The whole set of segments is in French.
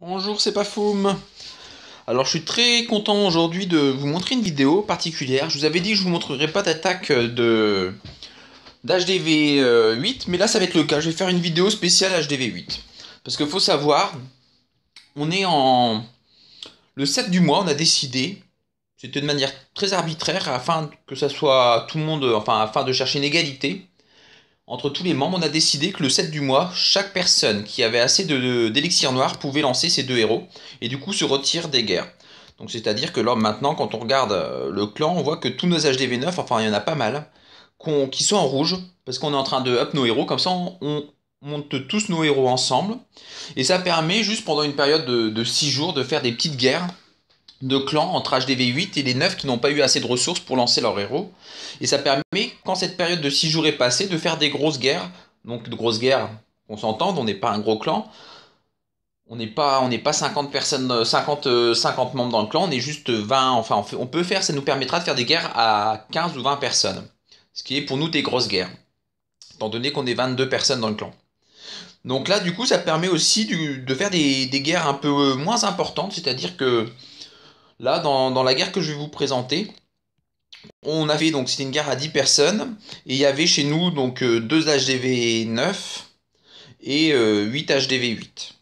Bonjour, c'est Pafoum. Alors, je suis très content aujourd'hui de vous montrer une vidéo particulière. Je vous avais dit que je vous montrerai pas d'attaque de d'HDV 8, mais là, ça va être le cas. Je vais faire une vidéo spéciale HDV 8. Parce qu'il faut savoir, on est en le 7 du mois, on a décidé, c'était de manière très arbitraire, afin que ça soit tout le monde, enfin, afin de chercher une égalité entre tous les membres, on a décidé que le 7 du mois, chaque personne qui avait assez d'élixir noir pouvait lancer ses deux héros et du coup se retire des guerres. Donc c'est-à-dire que là maintenant quand on regarde le clan, on voit que tous nos HDV9, enfin il y en a pas mal, qui sont en rouge, parce qu'on est en train de up nos héros, comme ça on monte tous nos héros ensemble, et ça permet juste pendant une période de 6 jours de faire des petites guerres de clans entre HDV8 et les 9 qui n'ont pas eu assez de ressources pour lancer leur héros. Et ça permet, quand cette période de 6 jours est passée, de faire des grosses guerres. Donc de grosses guerres, on s'entende, on n'est pas un gros clan. On n'est pas 50 personnes, 50 membres dans le clan, on est juste 20, enfin on peut faire, ça nous permettra de faire des guerres à 15 ou 20 personnes. Ce qui est pour nous des grosses guerres, étant donné qu'on est 22 personnes dans le clan. Donc là, du coup, ça permet aussi de faire des guerres un peu moins importantes, c'est-à-dire que là, dans la guerre que je vais vous présenter, on avait donc c'était une guerre à 10 personnes et il y avait chez nous donc 2 HDV 9 et 8 HDV 8.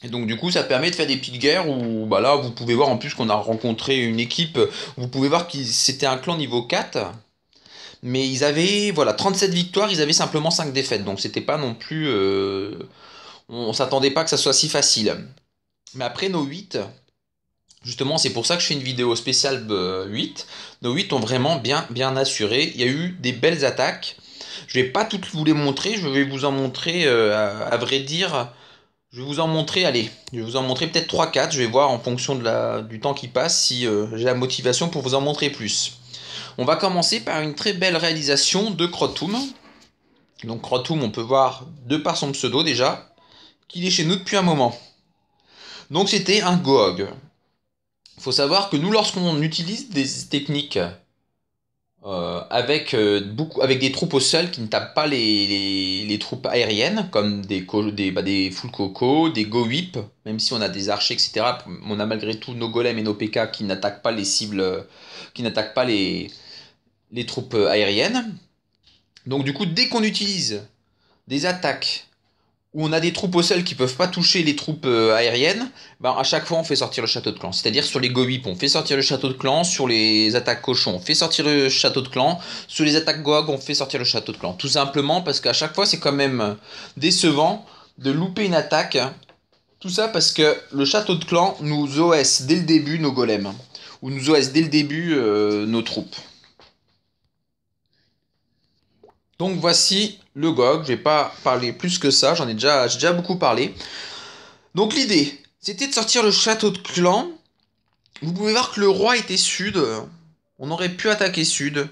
Et donc du coup ça permet de faire des petites guerres où bah là vous pouvez voir en plus qu'on a rencontré une équipe, vous pouvez voir que c'était un clan niveau 4, mais ils avaient voilà 37 victoires, ils avaient simplement 5 défaites, donc c'était pas non plus on s'attendait pas que ça soit si facile. Mais après nos 8, justement, c'est pour ça que je fais une vidéo spéciale 8. Nos 8 ont vraiment bien assuré. Il y a eu des belles attaques. Je vais pas toutes vous les montrer. Je vais vous en montrer, à vrai dire, je vais vous en montrer, allez, je vais vous en montrer peut-être 3-4. Je vais voir en fonction du temps qui passe si j'ai la motivation pour vous en montrer plus. On va commencer par une très belle réalisation de Crotoum. Donc Crotoum, on peut voir, de par son pseudo déjà, qu'il est chez nous depuis un moment. Donc c'était un Goog. Il faut savoir que nous, lorsqu'on utilise des techniques avec des troupes au sol qui ne tapent pas les troupes aériennes, comme des full coco, des go whip, même si on a des archers, etc., on a malgré tout nos golems et nos PK qui n'attaquent pas les cibles, qui n'attaquent pas les troupes aériennes. Donc du coup, dès qu'on utilise des attaques où on a des troupes au sol qui peuvent pas toucher les troupes aériennes, ben à chaque fois on fait sortir le château de clan. C'est-à-dire sur les go whip on fait sortir le château de clan, sur les attaques cochons on fait sortir le château de clan, sur les attaques goag on fait sortir le château de clan. Tout simplement parce qu'à chaque fois c'est quand même décevant de louper une attaque. Tout ça parce que le château de clan nous OS dès le début nos golems, ou nous OS dès le début nos troupes. Donc voici le GOG, je vais pas parler plus que ça, j'ai déjà beaucoup parlé. Donc l'idée, c'était de sortir le château de clan. Vous pouvez voir que le roi était sud, on aurait pu attaquer sud.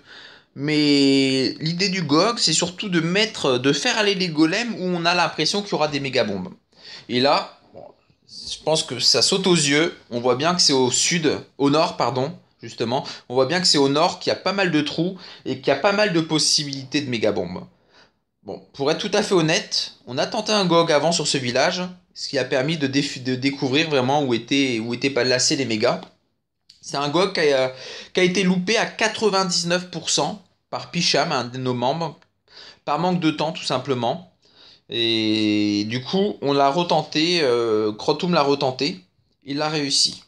Mais l'idée du GOG, c'est surtout de faire aller les golems où on a l'impression qu'il y aura des méga bombes. Et là, bon, je pense que ça saute aux yeux. On voit bien que c'est au sud, au nord, pardon, justement. On voit bien que c'est au nord qu'il y a pas mal de trous et qu'il y a pas mal de possibilités de méga bombes. Bon, pour être tout à fait honnête, on a tenté un GOG avant sur ce village, ce qui a permis de découvrir vraiment où étaient placés les mégas. C'est un GOG qui a été loupé à 99% par Picham, un de nos membres, par manque de temps tout simplement. Et du coup, on l'a retenté, Crotoum l'a retenté, il l'a réussi.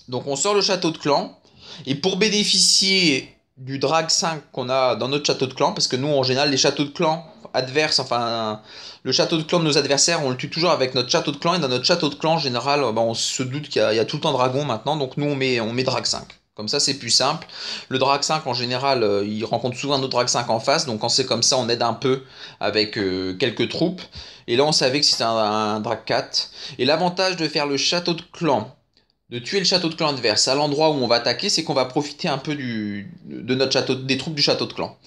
Donc on sort le château de clan, et pour bénéficier du drag 5 qu'on a dans notre château de clan, parce que nous en général les châteaux de clan adverses, enfin le château de clan de nos adversaires, on le tue toujours avec notre château de clan, et dans notre château de clan en général, bah, on se doute qu'il y a tout le temps dragon maintenant, donc nous on met drag 5. Comme ça c'est plus simple. Le drag 5 en général, il rencontre souvent un autre drag 5 en face, donc quand c'est comme ça on aide un peu avec quelques troupes. Et là on savait que c'était un drag 4. Et l'avantage de faire le château de clan, de tuer le château de clan adverse à l'endroit où on va attaquer, c'est qu'on va profiter un peu de notre château, des troupes du château de clan.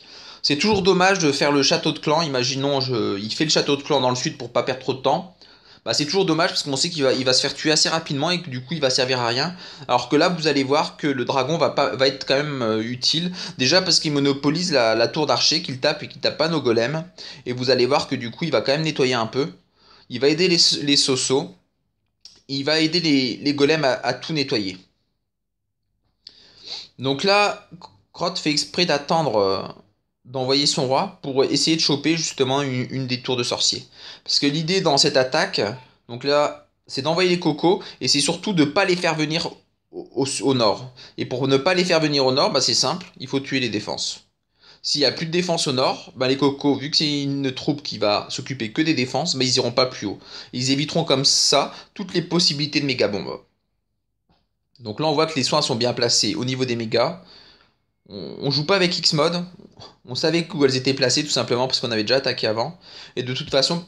C'est toujours dommage de faire le château de clan. Imaginons, il fait le château de clan dans le sud pour pas perdre trop de temps. Bah, c'est toujours dommage parce qu'on sait qu'il va se faire tuer assez rapidement et que du coup il va servir à rien. Alors que là vous allez voir que le dragon va être quand même utile. Déjà parce qu'il monopolise la tour d'archer qu'il tape et qu'il tape pas nos golems. Et vous allez voir que du coup il va quand même nettoyer un peu. Il va aider les sosos. Et il va aider les golems à tout nettoyer. Donc là, Crotte fait exprès d'attendre, d'envoyer son roi pour essayer de choper justement une des tours de sorcier. Parce que l'idée dans cette attaque, donc là, c'est d'envoyer les cocos et c'est surtout de ne pas les faire venir au nord. Et pour ne pas les faire venir au nord, bah, c'est simple, il faut tuer les défenses. S'il n'y a plus de défense au nord, bah, les cocos, vu que c'est une troupe qui va s'occuper que des défenses, bah, ils iront pas plus haut. Ils éviteront comme ça toutes les possibilités de méga bombes. Donc là, on voit que les soins sont bien placés au niveau des mégas. On joue pas avec X-Mode. On savait où elles étaient placées tout simplement parce qu'on avait déjà attaqué avant. Et de toute façon,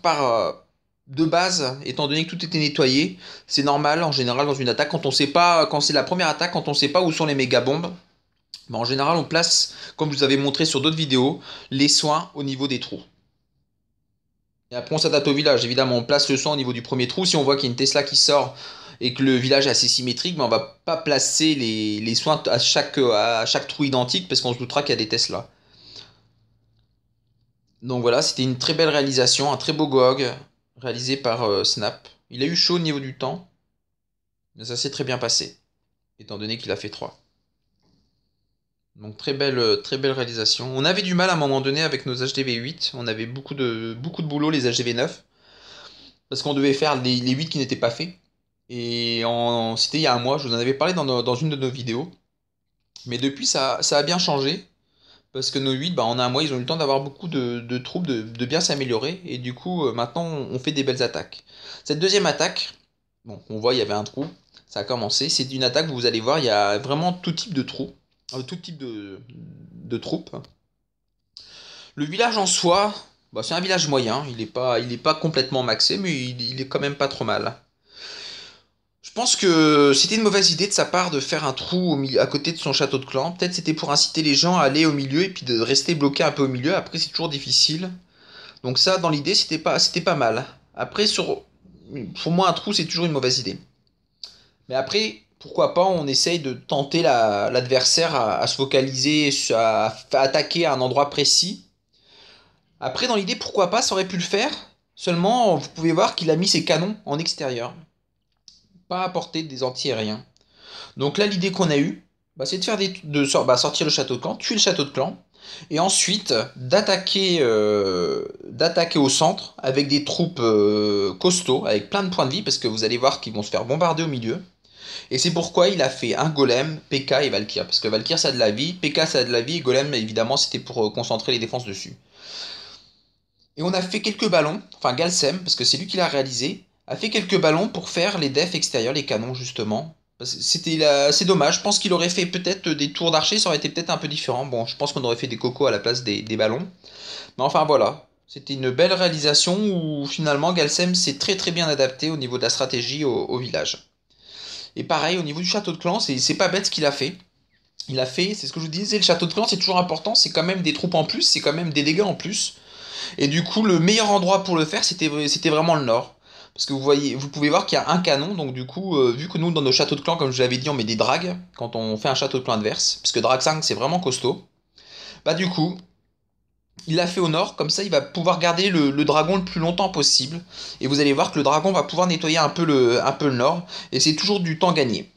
de base, étant donné que tout était nettoyé, c'est normal en général dans une attaque quand on sait pas, quand c'est la première attaque, quand on sait pas où sont les méga bombes. Bah, en général, on place, comme je vous avais montré sur d'autres vidéos, les soins au niveau des trous. Et après, on s'adapte au village. Évidemment, on place le soin au niveau du premier trou. Si on voit qu'il y a une Tesla qui sort et que le village est assez symétrique, mais on va pas placer les soins à chaque trou identique parce qu'on se doutera qu'il y a des Tesla. Donc voilà, c'était une très belle réalisation, un très beau GOG réalisé par Snap. Il a eu chaud au niveau du temps, mais ça s'est très bien passé, étant donné qu'il a fait 3. Donc très belle réalisation. On avait du mal à un moment donné avec nos HDV 8, on avait beaucoup de boulot les HDV 9, parce qu'on devait faire les 8 qui n'étaient pas faits. Et c'était il y a un mois, je vous en avais parlé dans une de nos vidéos. Mais depuis, ça a bien changé. Parce que nos 8, bah, en un mois, ils ont eu le temps d'avoir beaucoup de troupes, de bien s'améliorer. Et du coup, maintenant, on fait des belles attaques. Cette deuxième attaque, bon, on voit, il y avait un trou. Ça a commencé. C'est une attaque, vous allez voir, il y a vraiment tout type de trous. Tout type de troupes. Le village en soi, bah, c'est un village moyen. Il est pas complètement maxé, mais il est quand même pas trop mal. Je pense que c'était une mauvaise idée de sa part de faire un trou à côté de son château de clan. Peut-être c'était pour inciter les gens à aller au milieu et puis de rester bloqué un peu au milieu. Après, c'est toujours difficile. Donc ça, dans l'idée, c'était pas mal. Après, pour moi, un trou, c'est toujours une mauvaise idée. Mais après, pourquoi pas, on essaye de tenter l'adversaire à se focaliser, à attaquer à un endroit précis. Après, dans l'idée, pourquoi pas, ça aurait pu le faire. Seulement, vous pouvez voir qu'il a mis ses canons en extérieur. Pas apporter des anti-aériens. Donc là, l'idée qu'on a eue, bah, c'est de faire sortir le château de clan, tuer le château de clan, et ensuite d'attaquer au centre avec des troupes costauds, avec plein de points de vie, parce que vous allez voir qu'ils vont se faire bombarder au milieu. Et c'est pourquoi il a fait un golem, P.K. et Valkyr, parce que Valkyr ça a de la vie, P.K. ça a de la vie, et golem évidemment c'était pour concentrer les défenses dessus. Et on a fait quelques ballons, enfin Galsem, parce que c'est lui qui l'a réalisé, a fait quelques ballons pour faire les defs extérieurs, les canons justement. C'est dommage, je pense qu'il aurait fait peut-être des tours d'archer, ça aurait été peut-être un peu différent. Bon, je pense qu'on aurait fait des cocos à la place des ballons. Mais enfin voilà, c'était une belle réalisation où finalement Galsem s'est très bien adapté au niveau de la stratégie au village. Et pareil, au niveau du château de clan, c'est pas bête ce qu'il a fait. Il a fait, c'est ce que je vous disais, le château de clan c'est toujours important, c'est quand même des troupes en plus, c'est quand même des dégâts en plus. Et du coup, le meilleur endroit pour le faire, c'était vraiment le nord. Parce que vous pouvez voir qu'il y a un canon, donc du coup, vu que nous, dans nos châteaux de clan, comme je l'avais dit, on met des drags quand on fait un château de clan adverse, parce que Drag 5, c'est vraiment costaud. Bah du coup, il l'a fait au nord, comme ça, il va pouvoir garder le dragon le plus longtemps possible. Et vous allez voir que le dragon va pouvoir nettoyer un peu le nord, et c'est toujours du temps gagné.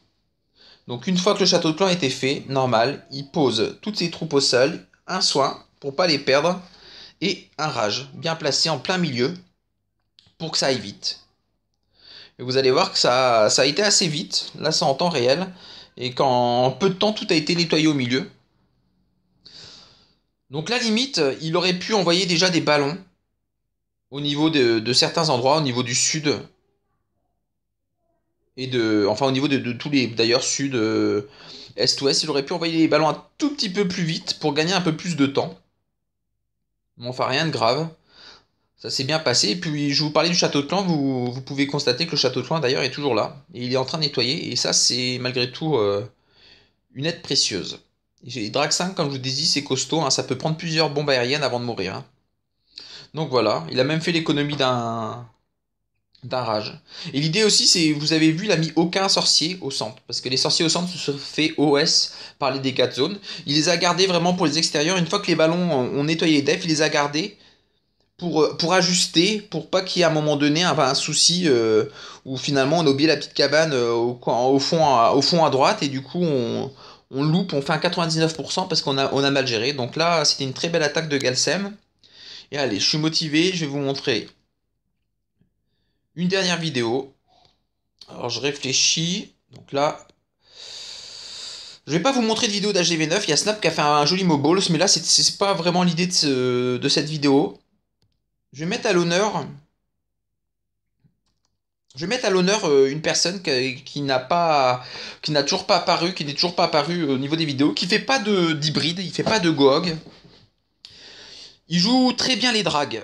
Donc une fois que le château de clan était fait, normal, il pose toutes ses troupes au sol, un soin, pour pas les perdre, et un rage bien placé en plein milieu pour que ça aille vite. Et vous allez voir que ça a été assez vite, là c'est en temps réel, et qu'en peu de temps tout a été nettoyé au milieu. Donc la limite, il aurait pu envoyer déjà des ballons au niveau de certains endroits, au niveau du sud, enfin au niveau de tous les, d'ailleurs sud, est-ouest, il aurait pu envoyer les ballons un tout petit peu plus vite pour gagner un peu plus de temps. Bon, enfin rien de grave. Ça s'est bien passé. Et puis, je vous parlais du château de clan. Vous pouvez constater que le château de clan, d'ailleurs, est toujours là. Et il est en train de nettoyer. Et ça, c'est malgré tout une aide précieuse. Et Drag 5, comme je vous disais, c'est costaud. Hein, ça peut prendre plusieurs bombes aériennes avant de mourir. Hein. Donc voilà. Il a même fait l'économie d'un rage. Et l'idée aussi, c'est, vous avez vu, il a mis aucun sorcier au centre. Parce que les sorciers au centre se sont fait OS par les dégâts de zone. Il les a gardés vraiment pour les extérieurs. Une fois que les ballons ont nettoyé les defs, il les a gardés pour ajuster, pour pas qu'il y ait à un moment donné un souci où finalement on a oublié la petite cabane au fond à droite et du coup on loupe, on fait un 99% parce on a mal géré. Donc là, c'était une très belle attaque de Galsem. Et allez, je suis motivé, je vais vous montrer une dernière vidéo. Alors je réfléchis. Donc là, je vais pas vous montrer de vidéo d'HDV9. Il y a Snap qui a fait un joli mobile, mais là c'est pas vraiment l'idée de cette vidéo. Je vais mettre à l'honneur. Je vais mettre à l'honneur une personne qui n'a toujours pas apparu, qui n'est toujours pas apparu au niveau des vidéos, qui fait pas d'hybride, il fait pas de GOG. Il joue très bien les drags.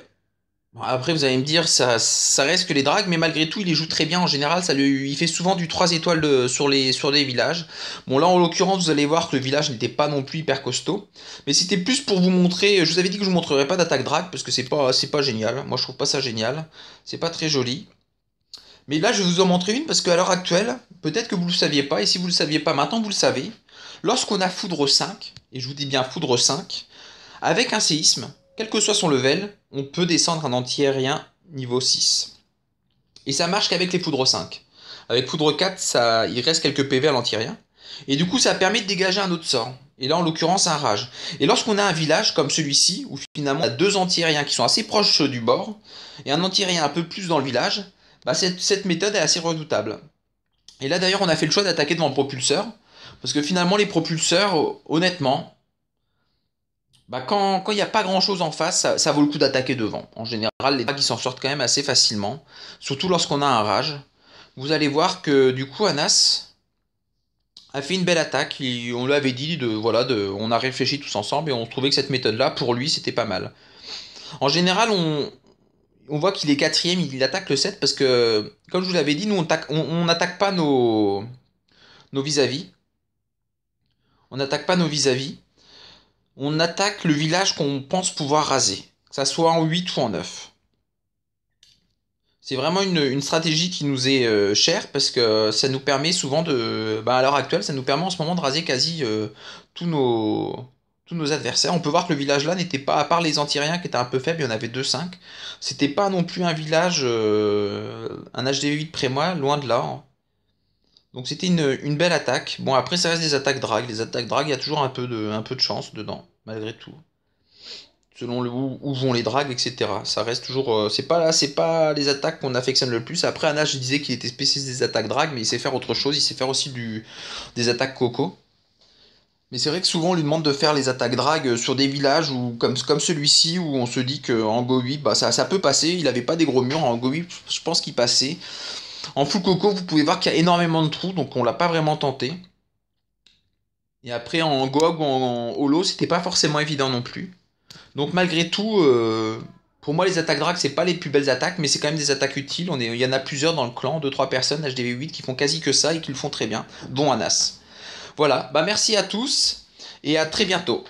Bon, après, vous allez me dire, ça reste que les drags, mais malgré tout, il les joue très bien. En général, il fait souvent du 3 étoiles sur les villages. Bon, là, en l'occurrence, vous allez voir que le village n'était pas non plus hyper costaud. Mais c'était plus pour vous montrer. Je vous avais dit que je vous montrerais pas d'attaque drag, parce que c'est pas génial. Moi, je trouve pas ça génial. C'est pas très joli. Mais là, je vais vous en montrer une, parce qu'à l'heure actuelle, peut-être que vous ne le saviez pas, et si vous ne le saviez pas, maintenant vous le savez. Lorsqu'on a foudre 5, et je vous dis bien foudre 5, avec un séisme, quel que soit son level, on peut descendre un anti-aérien niveau 6. Et ça marche qu'avec les foudres 5. Avec foudre 4, il reste quelques PV à l'anti-aérien. Et du coup, ça permet de dégager un autre sort. Et là, en l'occurrence, un rage. Et lorsqu'on a un village comme celui-ci, où finalement, on a deux anti-aériens qui sont assez proches du bord, et un anti-aérien un peu plus dans le village, bah cette méthode est assez redoutable. Et là, d'ailleurs, on a fait le choix d'attaquer devant le propulseur, parce que finalement, les propulseurs, honnêtement, bah quand il n'y a pas grand chose en face, ça vaut le coup d'attaquer devant. En général, les drags ils s'en sortent quand même assez facilement, surtout lorsqu'on a un rage. Vous allez voir que du coup, Anas a fait une belle attaque. On lui avait dit on a réfléchi tous ensemble et on trouvait que cette méthode-là, pour lui, c'était pas mal. En général, on voit qu'il est quatrième, il attaque le 7 parce que, comme je vous l'avais dit, nous on n'attaque pas nos vis-à-vis. On n'attaque pas nos vis-à-vis. On attaque le village qu'on pense pouvoir raser, que ça soit en 8 ou en 9. C'est vraiment une stratégie qui nous est chère parce que ça nous permet souvent à l'heure actuelle, ça nous permet en ce moment de raser quasi tous nos adversaires. On peut voir que le village là n'était pas, à part les anti-aériens qui étaient un peu faibles, il y en avait 2-5. C'était pas non plus un village, un HDV8 près moi, loin de là. Donc c'était une belle attaque. Bon, après, ça reste des attaques drag. Les attaques drag, il y a toujours un peu de chance dedans, malgré tout. Selon où vont les drags, etc. Ça reste toujours. C'est pas les attaques qu'on affectionne le plus. Après, Anna, je disais qu'il était spécialiste des attaques drag, mais il sait faire autre chose. Il sait faire aussi des attaques coco. Mais c'est vrai que souvent on lui demande de faire les attaques drag sur des villages comme celui-ci où on se dit qu'en Go 8, bah ça peut passer. Il avait pas des gros murs. En Go 8, je pense qu'il passait. En full coco, vous pouvez voir qu'il y a énormément de trous, donc on l'a pas vraiment tenté. Et après en GOG ou en holo, c'était pas forcément évident non plus. Donc malgré tout, pour moi les attaques drag c'est pas les plus belles attaques, mais c'est quand même des attaques utiles. Il y en a plusieurs dans le clan, deux trois personnes HDV8 qui font quasi que ça et qui le font très bien, dont Anas. Voilà, bah merci à tous et à très bientôt.